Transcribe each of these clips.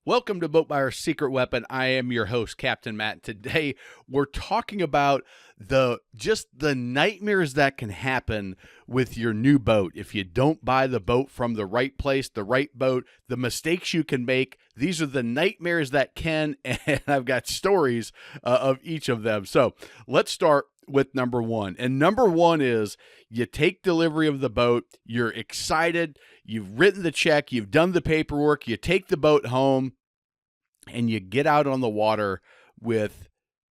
Welcome to Boat Buyer's Secret Weapon. I am your host, Captain Matt. Today, we're talking about the nightmares that can happen with your new boat. If you don't buy the boat from the right place, the right boat, the mistakes you can make. These are the nightmares that can, and I've got stories of each of them. So let's start with number one. And number one is you take delivery of the boat, you're excited, you've written the check, you've done the paperwork, you take the boat home, and you get out on the water with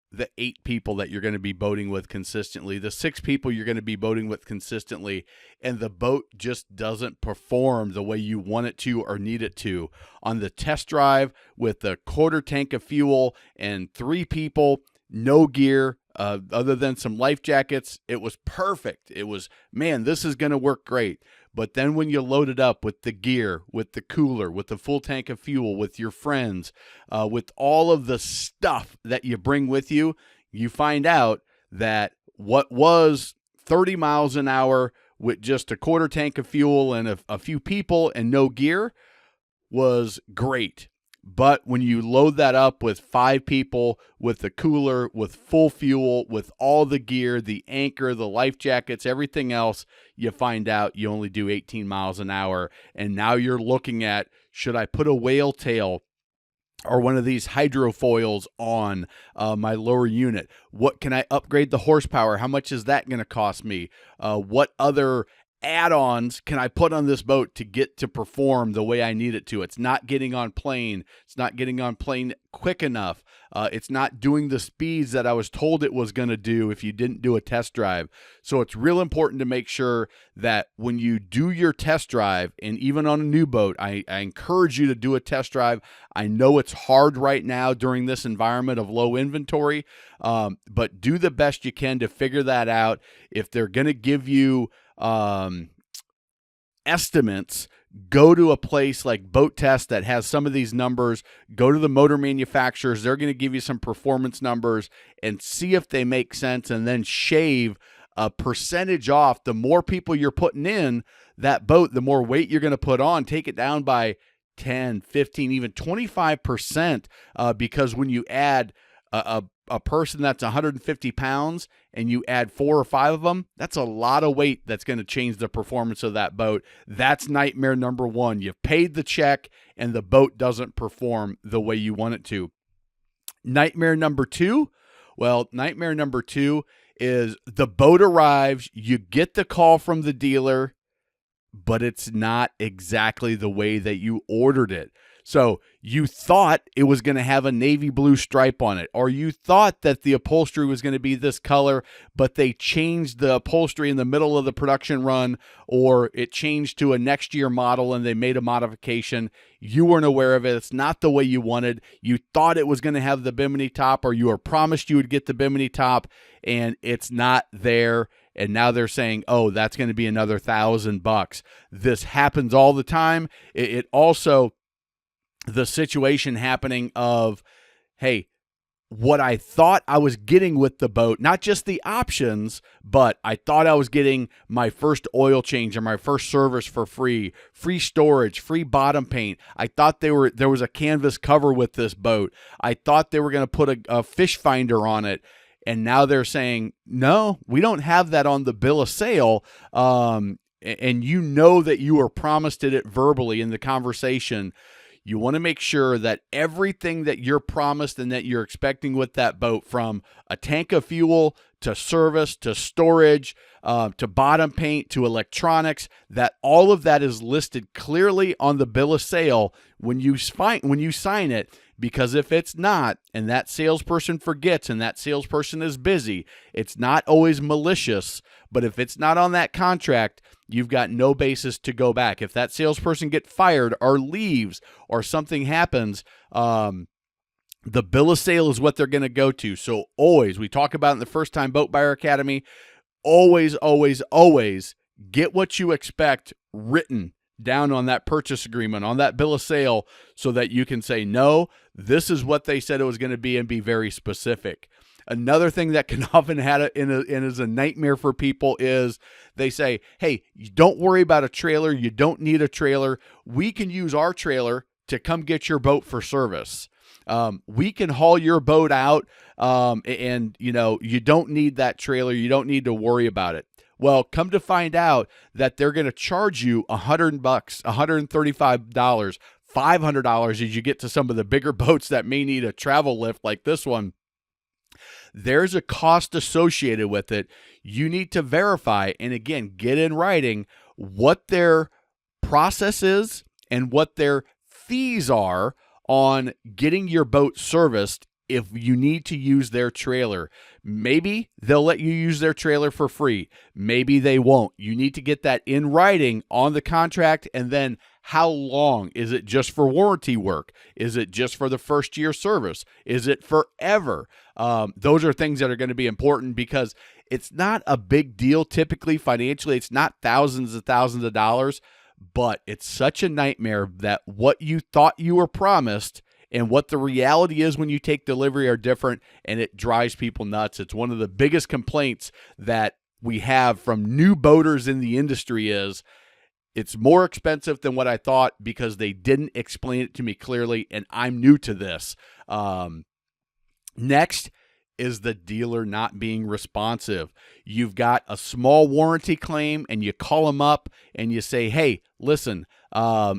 the 8 people that you're going to be boating with consistently, the 6 people you're going to be boating with consistently, and the boat just doesn't perform the way you want it to or need it to. On the test drive with a quarter tank of fuel and 3 people, no gear, other than some life jackets, it was perfect. It was, man, this is going to work great. But then when you load it up with the gear, with the cooler, with the full tank of fuel, with your friends, with all of the stuff that you bring with you, you find out that what was 30 miles an hour with just a quarter tank of fuel and a few people and no gear was great. But when you load that up with 5 people, with the cooler, with full fuel, with all the gear, the anchor, the life jackets, everything else, you find out you only do 18 miles an hour. And now you're looking at, should I put a whale tail or one of these hydrofoils on my lower unit? What can I upgrade the horsepower? How much is that going to cost me? What other add-ons can I put on this boat to get to perform the way I need it to? It's not getting on plane. It's not getting on plane quick enough. It's not doing the speeds that I was told it was going to do if you didn't do a test drive. So it's real important to make sure that when you do your test drive, and even on a new boat, I encourage you to do a test drive. I know it's hard right now during this environment of low inventory, but do the best you can to figure that out. If they're going to give you estimates, go to a place like Boat Test that has some of these numbers. Go to the motor manufacturers. They're going to give you some performance numbers and see if they make sense, and then shave a percentage off. The more people you're putting in that boat, the more weight you're going to put on. Take it down by 10, 15, even 25%, because when you add a person that's 150 pounds and you add 4 or 5 of them, that's a lot of weight that's going to change the performance of that boat. That's nightmare number one. You've paid the check and the boat doesn't perform the way you want it to. Nightmare number two? Well, nightmare number two is the boat arrives, you get the call from the dealer, but it's not exactly the way that you ordered it. So you thought it was going to have a navy blue stripe on it, or you thought that the upholstery was going to be this color, but they changed the upholstery in the middle of the production run, or it changed to a next year model and they made a modification. You weren't aware of it. It's not the way you wanted. You thought it was going to have the bimini top, or you were promised you would get the bimini top, and it's not there. And now they're saying, oh, that's going to be another $1,000. This happens all the time. It also, the situation happening of, hey, what I thought I was getting with the boat, not just the options, but I thought I was getting my first oil change or my first service for free storage, free bottom paint. I thought there was a canvas cover with this boat. I thought they were going to put a fish finder on it. And now they're saying, no, we don't have that on the bill of sale. And you know that you were promised it verbally in the conversation. You want to make sure that everything that you're promised and that you're expecting with that boat, from a tank of fuel to service to storage to bottom paint to electronics, that all of that is listed clearly on the bill of sale when you sign it. Because if it's not, and that salesperson forgets and that salesperson is busy, it's not always malicious, but if it's not on that contract, you've got no basis to go back. If that salesperson gets fired or leaves or something happens, the bill of sale is what they're going to go to. So always, we talk about in the First Time Boat Buyer Academy, always, always, always get what you expect written down on that purchase agreement, on that bill of sale, so that you can say, no, this is what they said it was going to be, and be very specific. Another thing that can often have and is a nightmare for people is they say, hey, don't worry about a trailer. You don't need a trailer. We can use our trailer to come get your boat for service. We can haul your boat out, and you don't need that trailer. You don't need to worry about it. Well, come to find out that they're going to charge you $100, $135, $500 as you get to some of the bigger boats that may need a travel lift like this one. There's a cost associated with it. You need to verify, and again, get in writing what their process is and what their fees are on getting your boat serviced if you need to use their trailer. Maybe they'll let you use their trailer for free. Maybe they won't. You need to get that in writing on the contract. And then how long? Is it just for warranty work? Is it just for the first year service? Is it forever? Those are things that are going to be important, because it's not a big deal typically financially. It's not thousands of dollars, but it's such a nightmare that what you thought you were promised and what the reality is when you take delivery are different, and it drives people nuts. It's one of the biggest complaints that we have from new boaters in the industry is it's more expensive than what I thought because they didn't explain it to me clearly, and I'm new to this. Next is the dealer not being responsive. You've got a small warranty claim and you call them up and you say, hey, listen,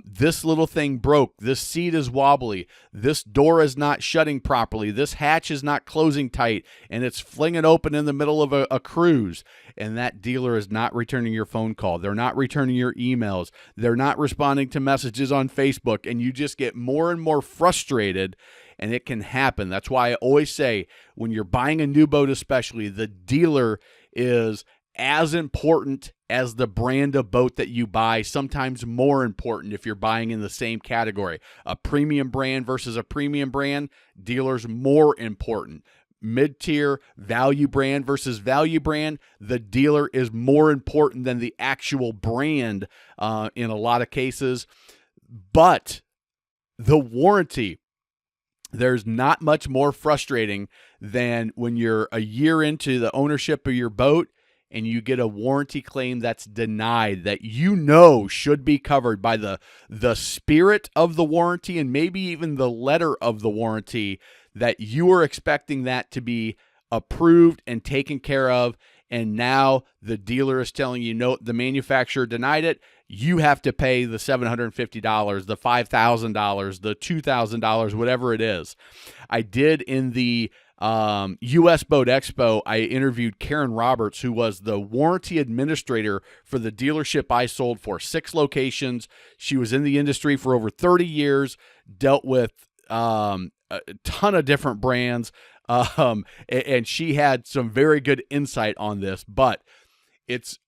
this little thing broke. This seat is wobbly. This door is not shutting properly. This hatch is not closing tight, and it's flinging open in the middle of a cruise. And that dealer is not returning your phone call. They're not returning your emails. They're not responding to messages on Facebook. And you just get more and more frustrated, and it can happen. That's why I always say, when you're buying a new boat especially, the dealer is as important as the brand of boat that you buy, sometimes more important if you're buying in the same category. A premium brand versus a premium brand, dealer's more important. Mid-tier value brand versus value brand, the dealer is more important than the actual brand in a lot of cases. But the warranty, there's not much more frustrating than when you're a year into the ownership of your boat and you get a warranty claim that's denied that should be covered by the spirit of the warranty and maybe even the letter of the warranty, that you were expecting that to be approved and taken care of, and now the dealer is telling you, no, the manufacturer denied it. You have to pay the $750, the $5,000, the $2,000, whatever it is. I did in the U.S. Boat Expo, I interviewed Karen Roberts, who was the warranty administrator for the dealership I sold for 6 locations. She was in the industry for over 30 years, dealt with a ton of different brands, and she had some very good insight on this. But it's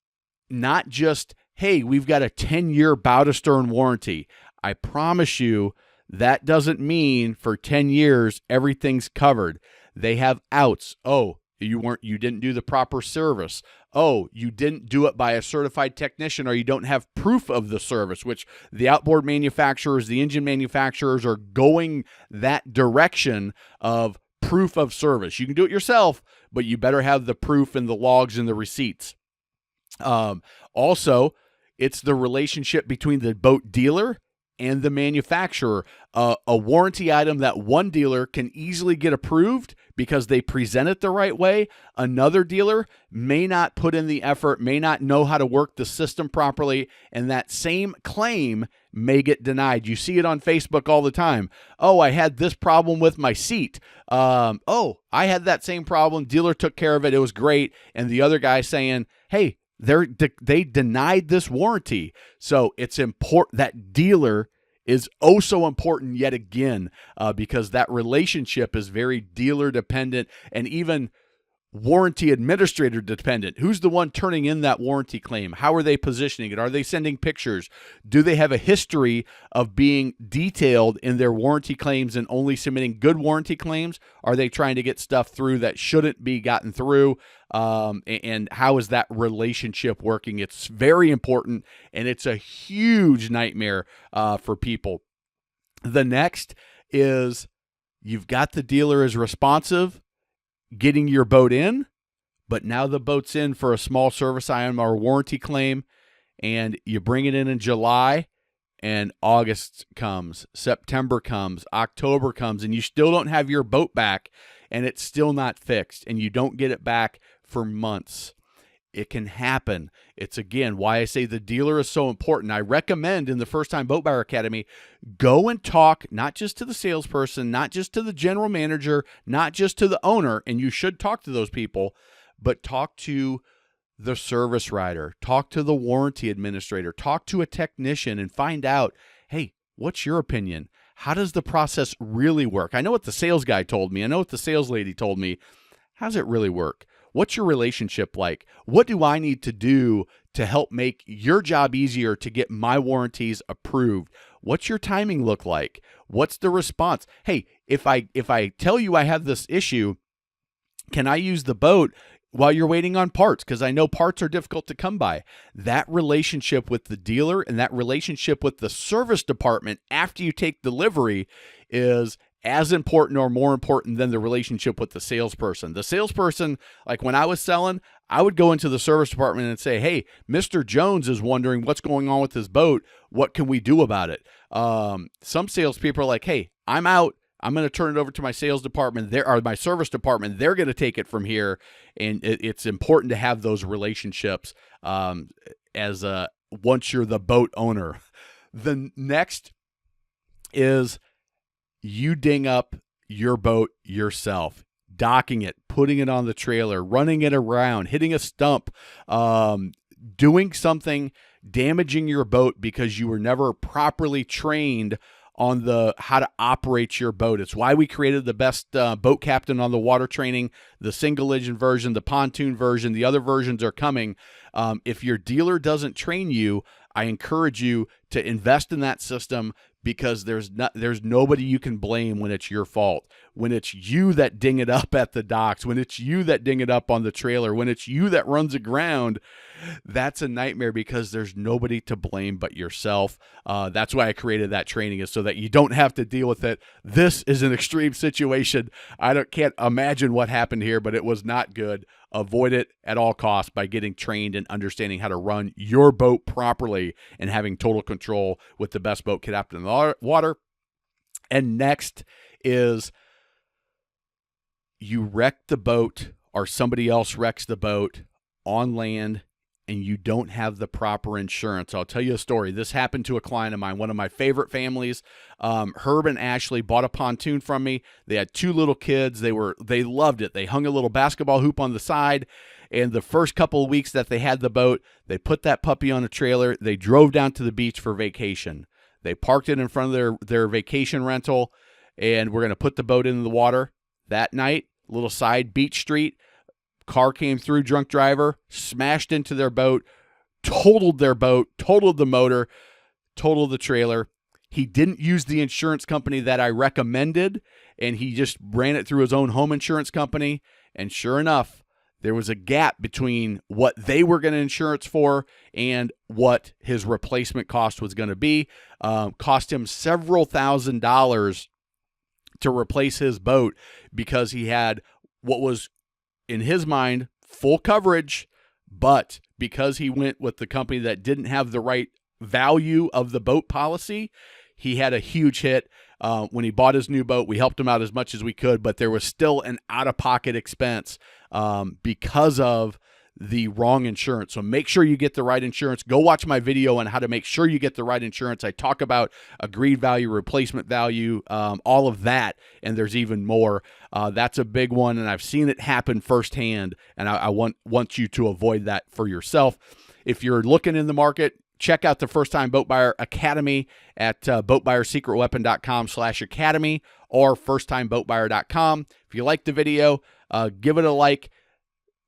not just, hey, we've got a 10-year bow to stern warranty. I promise you that doesn't mean for 10 years everything's covered. They have outs. Oh, you didn't do the proper service. Oh, you didn't do it by a certified technician, or you don't have proof of the service, which the outboard manufacturers, the engine manufacturers are going that direction of proof of service. You can do it yourself, but you better have the proof and the logs and the receipts. Also, it's the relationship between the boat dealer and the manufacturer. A warranty item that one dealer can easily get approved because they present it the right way, another dealer may not put in the effort, may not know how to work the system properly, and that same claim may get denied. You see it on Facebook all the time. Oh, I had this problem with my seat. Oh, I had that same problem. Dealer took care of it. It was great. And the other guy saying, hey, they denied this warranty. So it's important. That dealer is oh so important yet again, because that relationship is very dealer dependent and even warranty administrator dependent. Who's the one turning in that warranty claim? How are they positioning it? Are they sending pictures? Do they have a history of being detailed in their warranty claims and only submitting good warranty claims? Are they trying to get stuff through that shouldn't be gotten through? And how is that relationship working? It's very important, and it's a huge nightmare for people. The next is you've got the dealer as responsive, getting your boat in, but now the boat's in for a small service item or warranty claim, and you bring it in July, and August comes, September comes, October comes, and you still don't have your boat back, and it's still not fixed, and you don't get it back for months. It can happen. It's, again, why I say the dealer is so important. I recommend in the First Time Boat Buyer Academy, go and talk not just to the salesperson, not just to the general manager, not just to the owner, and you should talk to those people, but talk to the service writer, talk to the warranty administrator, talk to a technician, and find out, hey, what's your opinion? How does the process really work? I know what the sales guy told me. I know what the sales lady told me. How does it really work? What's your relationship like? What do I need to do to help make your job easier to get my warranties approved? What's your timing look like? What's the response? Hey, if I tell you I have this issue, can I use the boat while you're waiting on parts? Because I know parts are difficult to come by. That relationship with the dealer and that relationship with the service department after you take delivery is as important or more important than the relationship with the salesperson. The salesperson, like when I was selling, I would go into the service department and say, hey, Mr. Jones is wondering what's going on with his boat. What can we do about it? Some salespeople are like, hey, I'm out. I'm going to turn it over to my sales department or my service department. They're going to take it from here. And it's important to have those relationships once you're the boat owner. The next is you ding up your boat yourself, docking it, putting it on the trailer, running it around, hitting a stump, doing something, damaging your boat because you were never properly trained on how to operate your boat. It's why we created the best boat captain on the water training, the single engine version, the pontoon version. The other versions are coming. If your dealer doesn't train you, I encourage you to invest in that system, because there's nobody you can blame when it's your fault. When it's you that ding it up at the docks, when it's you that ding it up on the trailer, when it's you that runs aground, that's a nightmare because there's nobody to blame but yourself. That's why I created that training, is so that you don't have to deal with it. This is an extreme situation. Can't imagine what happened here, but it was not good. Avoid it at all costs by getting trained and understanding how to run your boat properly and having total control with the best boat captain in the water. And next is you wreck the boat or somebody else wrecks the boat on land and you don't have the proper insurance. I'll tell you a story. This happened to a client of mine, one of my favorite families. Herb and Ashley bought a pontoon from me. They had 2 little kids. They loved it. They hung a little basketball hoop on the side, and the first couple of weeks that they had the boat, they put that puppy on a trailer. They drove down to the beach for vacation. They parked it in front of their vacation rental, and we're going to put the boat in the water. That night, little side beach street, car came through, drunk driver, smashed into their boat, totaled their boat, totaled the motor, totaled the trailer. He didn't use the insurance company that I recommended, and he just ran it through his own home insurance company. And sure enough, there was a gap between what they were going to insurance for and what his replacement cost was going to be. Cost him several $1,000s to replace his boat because he had what was, in his mind, full coverage, but because he went with the company that didn't have the right value of the boat policy, he had a huge hit. When he bought his new boat, we helped him out as much as we could, but there was still an out-of-pocket expense because of the wrong insurance. So make sure you get the right insurance. Go watch my video on how to make sure you get the right insurance. I talk about agreed value, replacement value, all of that, and there's even more. That's a big one, and I've seen it happen firsthand, and I want you to avoid that for yourself. If you're looking in the market, check out the First Time Boat Buyer Academy at boatbuyersecretweapon.com/academy or firsttimeboatbuyer.com. If you like the video, give it a like.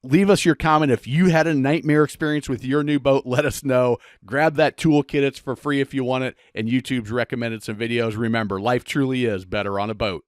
Leave us your comment. If you had a nightmare experience with your new boat, let us know. Grab that toolkit. It's for free if you want it. And YouTube's recommended some videos. Remember, life truly is better on a boat.